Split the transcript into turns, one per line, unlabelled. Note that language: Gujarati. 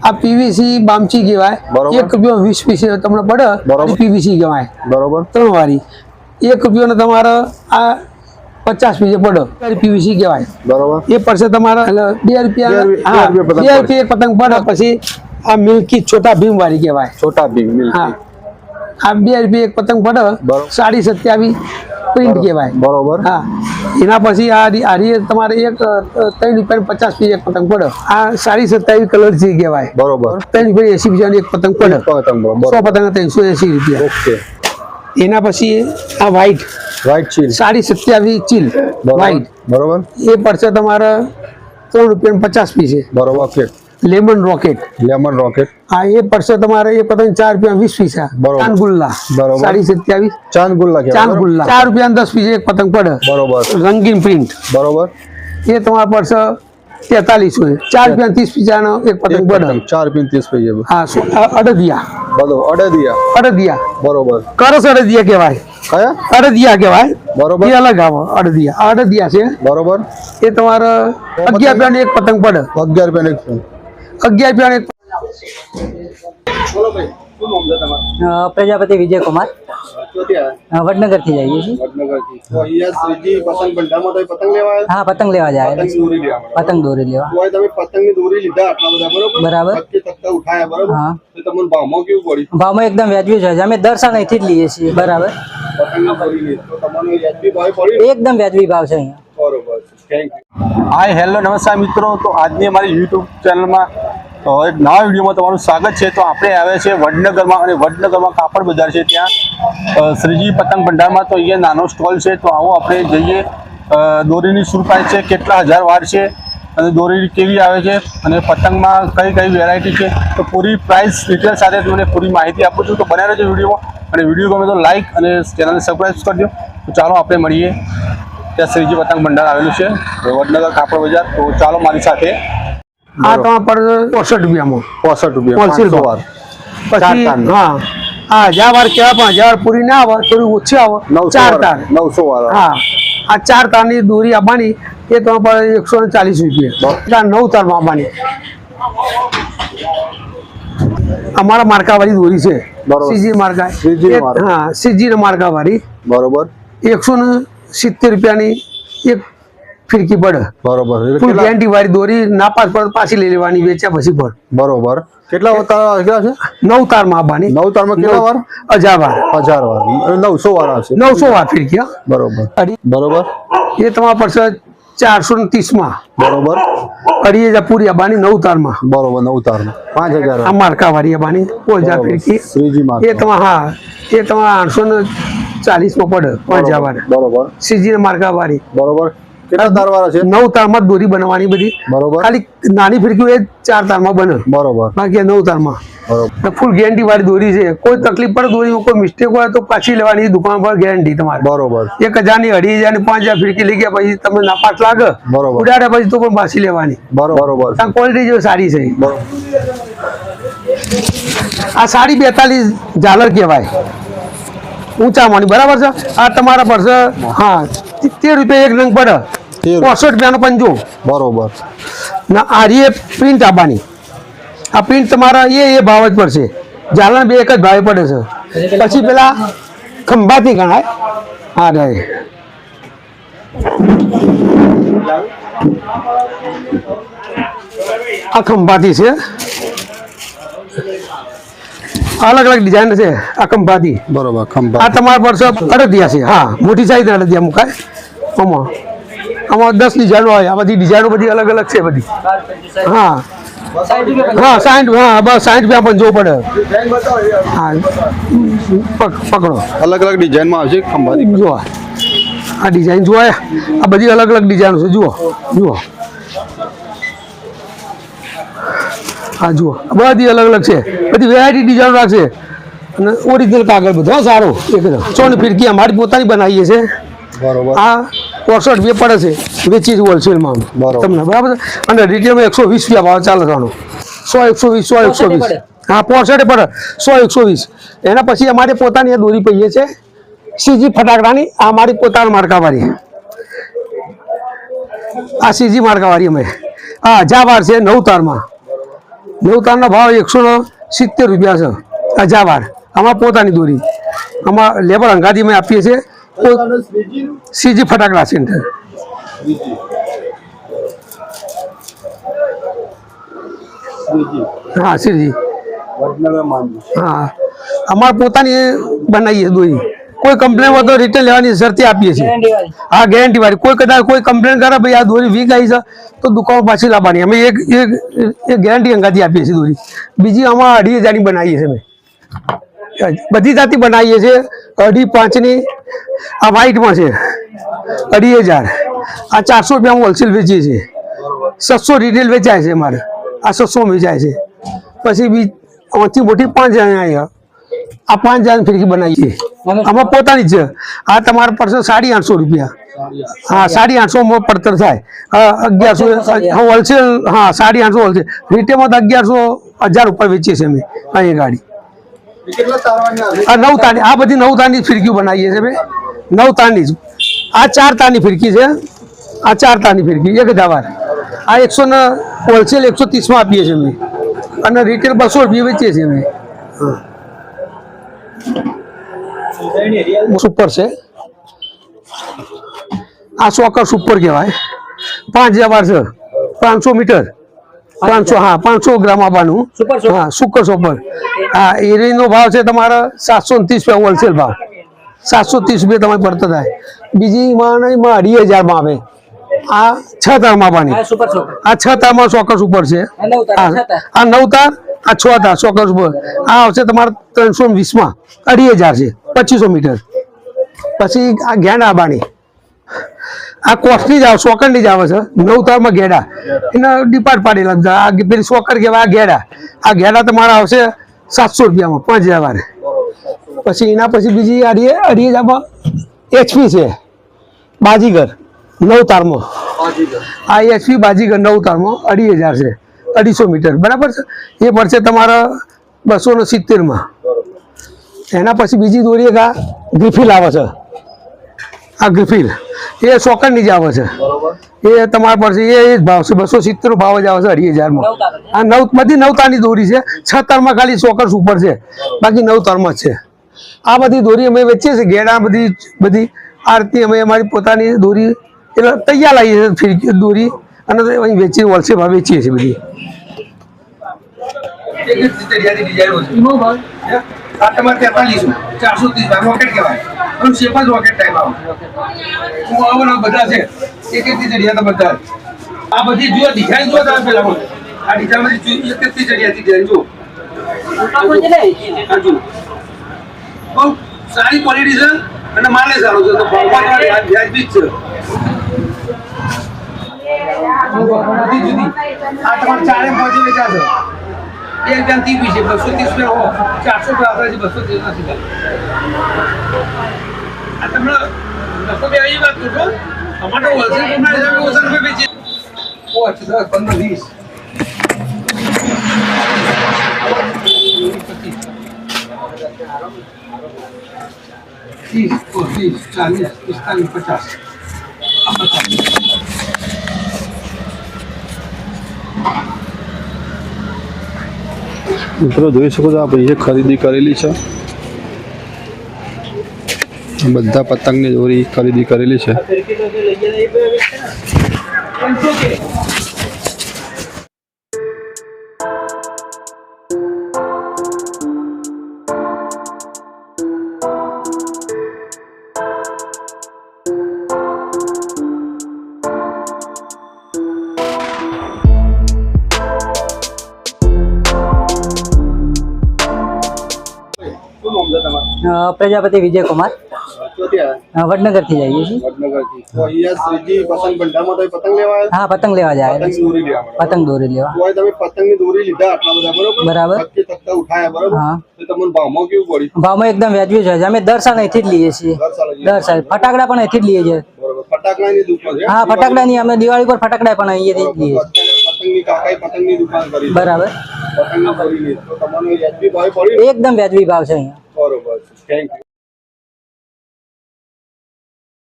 આ પીવીસી બામચી કહેવાય, 1 રૂપિયો 20 પૈસે તમને પડે, પીવીસી કહેવાય બરોબર, 3 વાળી 1 રૂપિયો તમારે આ 50 પૈસે પડે, પીવીસી કહેવાય બરોબર, એ પડશે તમારે 2 રૂપિયા, 2 રૂપિયા પતંગ પડે। પછી આ મિલ્કી છોટા ભીમ વાળી કહેવાય, છોટા ભીમ મિલ્કી, આ 2 રૂપિયા એક પતંગ પડે, 27.5 પ્રિન્ટ કહેવાય બરોબર। હા, એના પછી આ તમારે 3 રૂપિયા 50 પૈસે એક પતંગ પડે, આ 27.5 કલર જે કહેવાય બરોબર, 3 રૂપિયા 80 પૈસાની એક પતંગ પડે, 100 પતંગ 380 રૂપિયા। ઓકે, એના પછી આ વ્હાઈટ ચીલ 27.5 ચીલ વ્હાઈટ બરોબર, એ પડશે તમારે 3 રૂપિયા 50 પૈસે બરોબર। ઓકે, લેમન રોકેટ હા, એ પડશે તમારે એ પતંગ 4 રૂપિયા 20 પૈસા ચાંદ ગુલ્લા બરોબર, 27.5 ચાંદ ગુલ્લા 4 રૂપિયા 10 પૈસે એક પતંગ પડે બરોબર, રંગીન પ્રિન્ટ બરોબર, એ તમારે પડશે 43 4 રૂપિયા 30 પૈસાનો એક પતંગ પડે, 4 રૂપિયા 30 પૈસે। હા, અડદિયા બરોબર, કરસ અડદિયા કહેવાય, અડદિયા કહેવાય બરોબર, એ અલગ આવે, અડદિયા છે બરોબર, એ તમારે 11 રૂપિયાનો એક પતંગ પડે, 11 રૂપિયાનો
પ્રજાપતિ વિજય કુમાર વડનગર થી જઈએ છીએ। हाँ, पतंग लेवा जाए, पतंग दोरी लेवा बराबर। हाँ, भाव में एकदम व्याजबी है, हमें दर साल नहीं थी लिए छे बराबर, एकदम व्याजबी भाव है।
हाय हेलो नमस्कार मित्रों, तो आज हमारी यूट्यूब चैनल में एक नवा विडियो में तमाરું स्वागत है। तो આપણે આવ્યા છે વડનગરમાં, અને વડનગરમાં કાપડ બજાર છે, ત્યાં શ્રીજી પતંગ ભંડારમાં તો અહીંયા નાનો સ્ટોલ છે। તો આવો આપણે જઈએ, દોરીની શું પ્રાઇસ છે, કેટલા હજાર વાર છે, અને દોરી કેવી આવે છે, અને પતંગમાં કઈ કઈ વેરાયટી છે, તો પૂરી પ્રાઇસ ડિટેલ સાથે તમને પૂરી માહિતી આપું છું। તો બને રહેજો વિડીયોમાં, અને વિડીયો ગમે તો લાઇક અને ચેનલને સબસ્ક્રાઈબ કરજો। તો ચાલો આપણે મળીએ, ત્યાં શ્રીજી પતંગ ભંડાર આવેલું છે વડનગર કાપડ બજાર। તો ચાલો મારી સાથે।
આ તમારે પડે 65 રૂપિયામાં,
65 રૂપિયા 500 વાર।
પછી હા, આ 1000 વાર કેવા, પણ 1000 પૂરી ના આવે, થોડી ઓછી આવે, 4 તાર 900 વાર। હા, આ 4 તારની દોરી આવવાની, એ તમારે પડે 140 રૂપિયા, 9 તારમાં આવવાની। અમારા માર્કા વાળી દોરી છે, સીજી માર્કા, હા સીજી માર્કા વાળી બરોબર, 170 રૂપિયાની એક ફિરકી પડે બરોબર, ફૂલ ગેરંટી વાળી દોરી, ના પાસ પર પાછી લઈ લેવાની, વેચ્યા પછી પણ બરોબર। કેટલા તાર છે? 9 તારમાં આવવાની, 9 તારમાં કેટલા વાર? 1000 વાર, 900 વાર આવશે, 900 વાર ફિરકી બરોબર બરોબર, એ તમારા પડશે 430 માં બરોબર, 2500 પૂરી આવવાની 9 તારમાં બરોબર, 9 તારમાં 5000 આ માર્કા વાળી આવવાની 5000 ફિરકી શ્રીજી માર્કા, એ તમારે હા, એ તમારે 840 માં પડે 5000 વાર બરોબર, સીજી માર્કા વાળી બરોબર। કેટલા તાર વાળા છે? 9 તારમાં દોરી બનાવવાની બધી બરોબર, ખાલી નાની ફિરકી એ 4 તારમાં બને બરોબર, બાકી 9 તારમાં બરોબર। ફૂલ ગેરંટી વાળી દોરી છે, કોઈ તકલીફ પડે દોરીમાં કોઈ મિસ્ટેક હોય તો પાછી લેવાની, દુકાન પર ગેરંટી તમારે બરોબર। 1000 ની 2500 ની 5000 ફિરકી લઈ ગયા પછી તમને નાપાસ લાગે બરોબર, ઉડાડ્યા પછી તો પણ પાછી લેવાની બરોબર, કારણ ક્વોલિટી જો સારી છે બરોબર। આ સાડી 42 ઝાલર કહેવાય, ઊંચા માની બરાબર છે। આ તમારા પડશે હા 13 રૂપિયા એક રંગ પડે, 65 રૂપિયાનો પંજો બરોબર, ના આ પ્રિન્ટ આવવાની, આ પ્રિન્ટ તમારા એ ભાવ જ પડશે, ઝાલર બે એક જ ભાવે પડે છે। પછી પેલા ખંભાથી ગણાય, હા રે આ ખંભાથી છે, અલગ અલગ ડિઝાઇન છે આ ખંભાથી બરોબર, ખંભા આ તમારા પડશે અડદિયા છે, હા મોટી સાઈઝ અડદિયા મુકાય, આમાં 10 ડિઝાઇનો હોય, આ બધી ડિઝાઇનો બધી અલગ અલગ છે બધી, હા હા 60, હા બસ 60 રૂપિયા પણ જોવું પડે, હા પકડો, અલગ અલગ ડિઝાઇનમાં આવશે ખંભાથી, જુઓ આ ડિઝાઇન જુઓ, આ બધી અલગ અલગ ડિઝાઇનો છે, જુઓ હા જુઓ બધી અલગ અલગ છે, બધી વેરાયટી ડિઝાઇન રાખશે, અને ઓરિજિનલ કાગળ બધો સારો એકદમ, સોની ફિરકી અમારી પોતાની બનાવીએ છીએ બરોબર। આ 65 રૂપિયા પડે છે, વેચી હોલસેલમાં તમને બરાબર, અને રિટેલમાં 120 રૂપિયા ભાવ ચાલે છે, 100 120 હા 65 પડે, 100 120। એના પછી અમારી પોતાની દોરી પહીએ છે સીજી ફટાકડાની, આ અમારી પોતાની માર્કાવાળી, આ સીજી માર્કાવાળી અમે, હા 1000 વાર છે 9 તારમાં નવતારનો ભાવ 170 રૂપિયા છે હજારવાર. આમાં પોતાની દોરી આમાં લેબર અંગાથી અમે આપીએ છીએ. સીજી ફટાકડા સેન્ટર. હા સીજી. હા અમારે પોતાની બનાવીએ દોરી. કોઈ કમ્પ્લેન હોય તો રિટર્ન લેવાની શરતી આપીએ છીએ. હા ગેરંટી વાળી. કોઈ કદાચ કોઈ કમ્પ્લેન કરે ભાઈ આ દોરી વીક આવી છે તો દુકાન પાછી લાવવાની. અમે એક ગેરંટી અંગાથી આપીએ છીએ દોરી. બીજી આમાં 2,500ની બનાવીએ છીએ અમે. બધી જાતિ બનાવીએ છીએ. 2.5-5ની આ વ્હાઈટમાં છે 2,500. આ 400 રૂપિયામાં હોલસેલ વેચીએ છીએ. 700 રિટેલ વેચાય છે અમારે. આ 700 વેચાય છે. પછી આમાંથી મોટી 5,000 આ 5,000 ફિરકી બનાવીએ. આમાં પોતાની જ છે. આ તમારે પડશે 850 રૂપિયા. હા 850 પડતર થાય. 1100 હોલસેલ. હા 850 હોલસેલ. રિટેલમાં તો 1100 1000 ઉપર વેચીએ છીએ અમે અહીં ગાડી. આ 9 તારની. આ બધી 9 તારની ફિરકીઓ બનાવીએ છીએ અમે. 9 તારની જ. આ 4 તારની ફિરકી છે. આ 4 તારની ફિરકી 1000વાર. આ 100 ને હોલસેલ 130 માં આપીએ છીએ અમે. અને રિટેલ 200 રૂપિયા વેચીએ છીએ અમે. સુપર છે. આ સોકર સુપર કહેવાય. 5,000 છે. 500 મીટર. 500. હા 500 ગ્રામ આપવાનું. હા સુપર સુપર. હા એનો ભાવ છે તમારા 730 રૂપિયા હોલસેલ ભાવ. 730 રૂપિયા તમારે પડતો થાય. બીજી માં 2,500 માં આવે. આ 6 તારમાં આપવાની. આ 6 તારમાં સોકર સુપર છે. આ 9 તાર. આ 6 તાર સોકર સુપર. આ આવશે તમારે 320 માં 2,500 છે. 2500 મીટર. પછી આ ગેંડા આવવાની. આ કોસ્ટની જ આવે. સોકરની જ આવે છે. 9 તારમાં ગેડા એના ડિપાર્ટ પાડેલા. આ પેલી સોકર કહેવાય. આ ગેડા. આ ગેડા તમારા આવશે 700 રૂપિયામાં 5,000 વાર. પછી એના પછી બીજી આ 2,500માં HP છે બાજીગર 9 તારમાં. આ HP બાજીગર 9 તારમાં 2,500 છે. 250 મીટર બરાબર છે. એ પડશે તમારા 270 માં. એના પછી બીજી દોરી એક આ ગ્રિફિલ આવે છે. આ ગ્રિફિલ એ સોકરની જ આવે છે. એ તમારા પડશે એ જ ભાવ છે. 270 ભાવ જ આવે છે 2,500 માં. આ બધી 9 તારની દોરી છે. 6 તારમાં ખાલી સોકર સુપર છે. બાકી 9 તારમાં જ છે. આ બધી દોરી અમે વેચીએ છીએ. ગેડા બધી આરતી અમે અમારી પોતાની દોરી એટલે તૈયાર લાવીએ છીએ દોરી અને અહીં વેચી હોલસેલ ભાવ વેચીએ છીએ બધી. આ તમારે 43 430 રોકેટ કહેવાય. અને શેપ જ રોકેટ ટાઈપ આવે. બધા છે. એક ચડિયા બધા. આ બધી જો ડિઝાઇન જો તમે પેલા આ ડિઝાઇન બધી 31 ચડિયાથી જો. બહુ સારી ક્વોલિટી છે અને માલે સારો છે. તો ભાવમાં વ્યાજબી જ છે. આ તમારે 4 વેચાશે. 1,30 છે. 230 રૂપિયા 400 રૂપિયા છે. 230 નથી. આ તમને નફો બે આવી વાત કરો. ટમાટો હોલસેલ પ્રમાણે તમે ઓછા રૂપિયા વેચી 5 10 15 20 30 40 45 50.
મિત્રો જોઈ શકો છો આ ભાઈએ ખરીદી કરેલી છે. બધા પતંગની દોરી ખરીદી કરેલી છે.
પ્રજાપતિ વિજય કુમાર. વડનગર થી જઈએ છીએ. હા પતંગ લેવા જાય. પતંગ દોરી લેવા.
પતંગની દોરી લીધા આટલા બધા
બરાબર.
હા તમને ભાવમાં કેવું પડ્યું?
ભાવમાં એકદમ વ્યાજબી છે. અમે દર સાલ અહીંથી જ લઈએ છીએ. દર સાલ ફટાકડા પણ અહીંથી જ લઈએ છીએ.
ફટાકડાની દુકાન છે.
હા ફટાકડાની અમે દિવાળી પર ફટાકડા પણ અહીંયાથી જ લઈએ છીએ.
પતંગની દુકાન કરી
બરાબર.
પતંગની દોરી લીધી તો તમને વ્યાજબી ભાવ પડ્યું?
એકદમ વ્યાજબી ભાવ છે અહીંયા.
બરોબર. Thank you.